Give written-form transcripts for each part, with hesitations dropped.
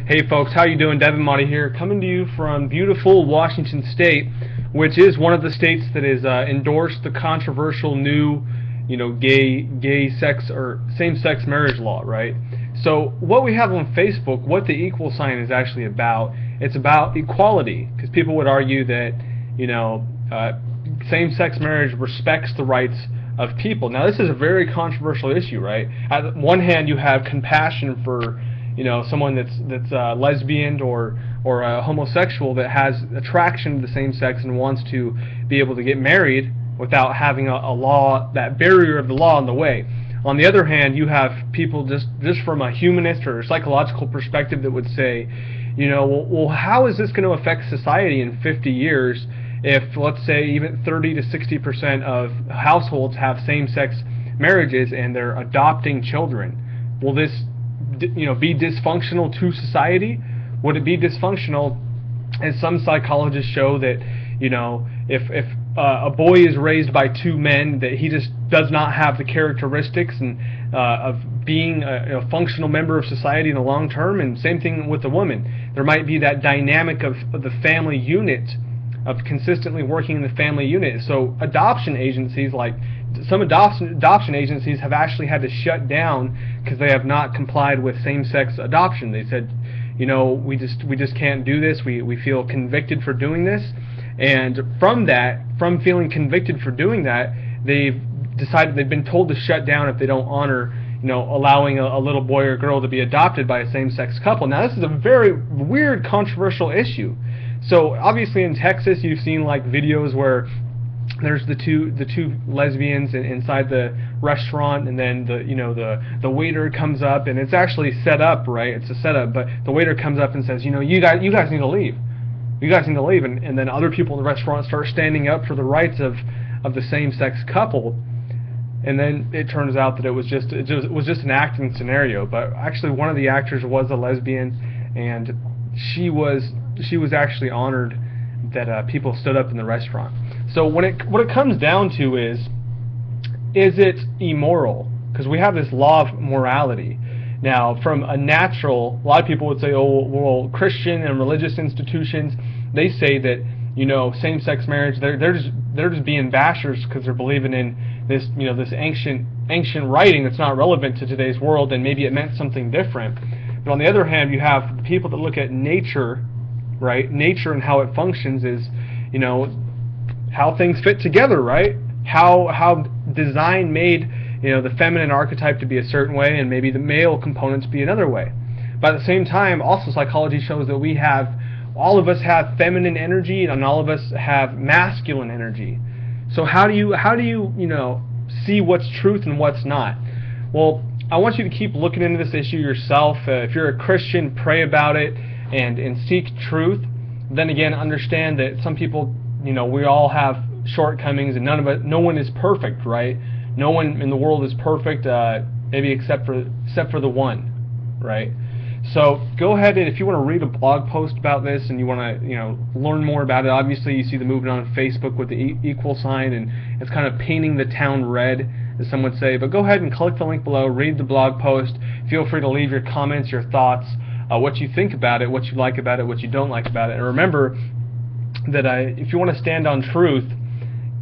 Hey folks, how you doing? Devin Motti here, coming to you from beautiful Washington State, which is one of the states that has endorsed the controversial new, gay sex or same-sex marriage law, right? So what we have on Facebook, what the equal sign is actually about, it's about equality, because people would argue that, same-sex marriage respects the rights of people. Now this is a very controversial issue, right? On one hand, you have compassion for someone that's lesbian or homosexual that has attraction to the same sex and wants to be able to get married without having a law, that barrier of the law in the way. On the other hand, you have people just from a humanist or psychological perspective that would say, well, how is this going to affect society in 50 years if, let's say, even 30 to 60% of households have same-sex marriages and they're adopting children? Will this be dysfunctional to society? Would it be dysfunctional? And some psychologists show that if a boy is raised by two men, that he just does not have the characteristics and of being a functional member of society in the long term. And same thing with the woman. There might be that dynamic of the family unit, of consistently working in the family unit. So adoption agencies, like some adoption agencies, have actually had to shut down because they have not complied with same-sex adoption. They said, we just can't do this. We feel convicted for doing this, and from feeling convicted for doing that, they've decided, they've been told to shut down if they don't honor allowing a little boy or girl to be adopted by a same-sex couple. Now this is a very weird, controversial issue. So obviously in Texas you've seen like videos where there's the two lesbians inside the restaurant, and then the waiter comes up, and it's actually set up, right? It's a setup, but the waiter comes up and says, you guys need to leave. You guys need to leave, and then other people in the restaurant start standing up for the rights of the same-sex couple, and then it turns out that it was just an acting scenario. But actually one of the actors was a lesbian, and she was actually honored that people stood up in the restaurant. So what it comes down to is it immoral? Because we have this law of morality. Now, from a natural, a lot of people would say, oh, well, Christian and religious institutions, they say that same-sex marriage, they're just being bashers because they're believing in this this ancient writing that's not relevant to today's world, and maybe it meant something different. But on the other hand, you have people that look at nature, right? Nature and how it functions is, how things fit together, right? How design made the feminine archetype to be a certain way, and maybe the male components be another way. But at the same time, also psychology shows that all of us have feminine energy, and all of us have masculine energy. So how do you see what's truth and what's not? Well, I want you to keep looking into this issue yourself. If you're a Christian, pray about it and seek truth. Then again, understand that some people, we all have shortcomings, and no one is perfect, right? No one in the world is perfect, maybe except for the one, right? So go ahead, and if you want to read a blog post about this and you want to learn more about it, obviously you see the movement on Facebook with the equal sign, and it's kind of painting the town red, as some would say. But go ahead and click the link below, read the blog post. Feel free to leave your comments, your thoughts, what you think about it, what you like about it, what you don't like about it. And remember that if you want to stand on truth,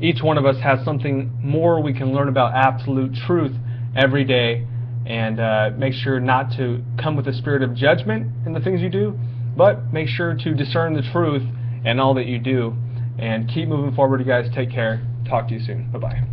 each one of us has something more we can learn about absolute truth every day. And make sure not to come with a spirit of judgment in the things you do, but make sure to discern the truth in all that you do. And keep moving forward, you guys. Take care. Talk to you soon. Bye-bye.